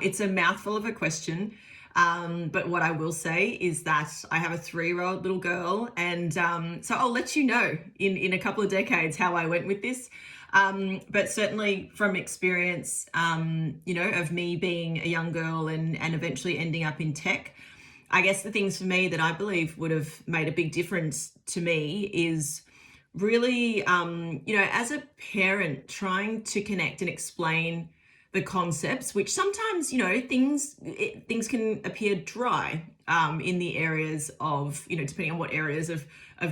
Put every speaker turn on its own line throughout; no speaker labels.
It's a mouthful of a question. But what I will say is that I have a 3-year-old little girl, and so I'll let you know in a couple of decades how I went with this. But certainly from experience, of me being a young girl and eventually ending up in tech, I guess the things for me that I believe would have made a big difference to me is really, as a parent, trying to connect and explain the concepts, which sometimes, things can appear dry in the areas of, depending on what areas of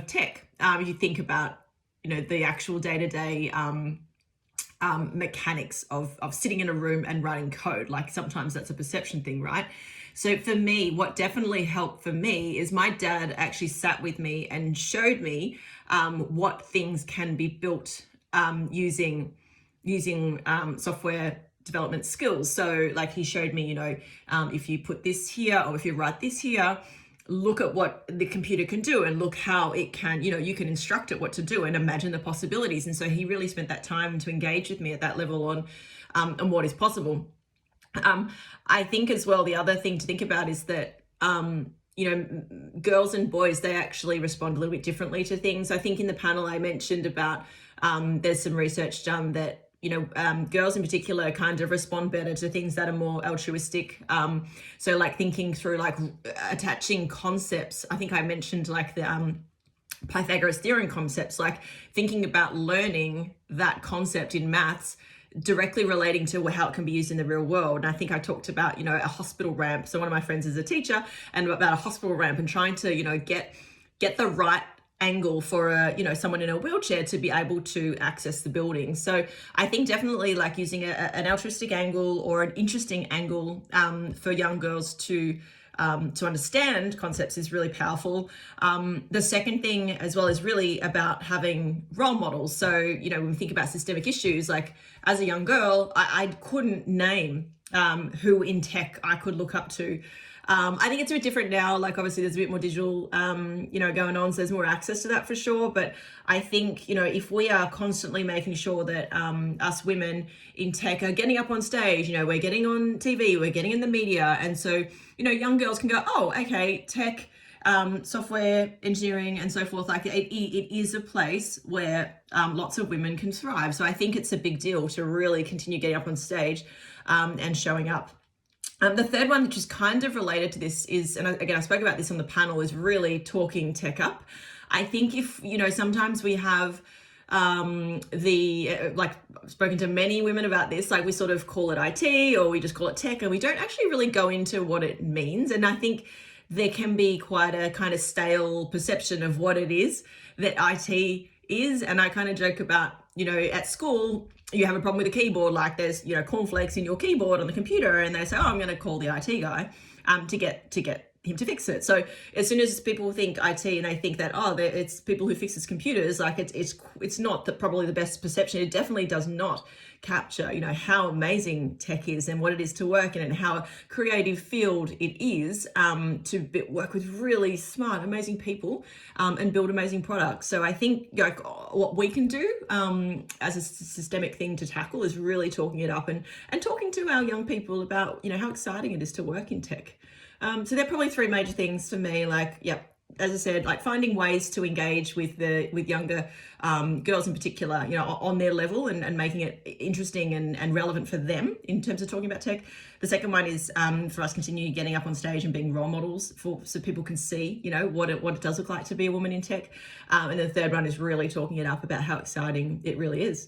tech. If you think about, the actual day-to-day mechanics of sitting in a room and writing code, like sometimes that's a perception thing, right? So for me, what definitely helped for me is my dad actually sat with me and showed me what things can be built using software development skills. So like he showed me, if you put this here or if you write this here, look at what the computer can do and look how it can, you can instruct it what to do and imagine the possibilities. And so he really spent that time to engage with me at that level on what is possible. I think as well, the other thing to think about is that, girls and boys, they actually respond a little bit differently to things. I think in the panel I mentioned about, there's some research done that, girls in particular kind of respond better to things that are more altruistic. So like thinking through like attaching concepts. I think I mentioned like the Pythagoras theorem concepts, like thinking about learning that concept in maths directly relating to how it can be used in the real world. And I think I talked about, a hospital ramp. So one of my friends is a teacher, and about a hospital ramp and trying to, get the right angle for someone in a wheelchair to be able to access the building. So I think definitely like using an altruistic angle or an interesting angle for young girls to understand concepts is really powerful. The second thing as well is really about having role models. So, when we think about systemic issues, like as a young girl, I couldn't name who in tech I could look up to. I think it's a bit different now. Like obviously there's a bit more digital, going on. So there's more access to that for sure. But I think, if we are constantly making sure that us women in tech are getting up on stage, we're getting on TV, we're getting in the media. And so, young girls can go, oh, okay, tech, software engineering and so forth. Like it is a place where lots of women can thrive. So I think it's a big deal to really continue getting up on stage and showing up. The third one, which is kind of related to this, is, and again, I spoke about this on the panel, is really talking tech up. I think if, sometimes we have like spoken to many women about this, like we sort of call it IT or we just call it tech and we don't actually really go into what it means. And I think there can be quite a kind of stale perception of what it is that IT is. And I kind of joke about, at school, you have a problem with a keyboard, like there's, cornflakes in your keyboard on the computer, and they say, oh, I'm going to call the IT guy to get him to fix it. So as soon as people think IT and they think that, oh, it's people who fixes computers, like it's not probably the best perception. It definitely does not capture, how amazing tech is and what it is to work in and how creative field it is to work with really smart, amazing people and build amazing products. So I think what we can do as a systemic thing to tackle is really talking it up and talking to our young people about, how exciting it is to work in tech. So they're probably 3 major things for me, like, as I said, like finding ways to engage with younger girls in particular, on their level and making it interesting and relevant for them in terms of talking about tech. The second one is for us continuing getting up on stage and being role models so people can see, what it does look like to be a woman in tech. And the third one is really talking it up about how exciting it really is.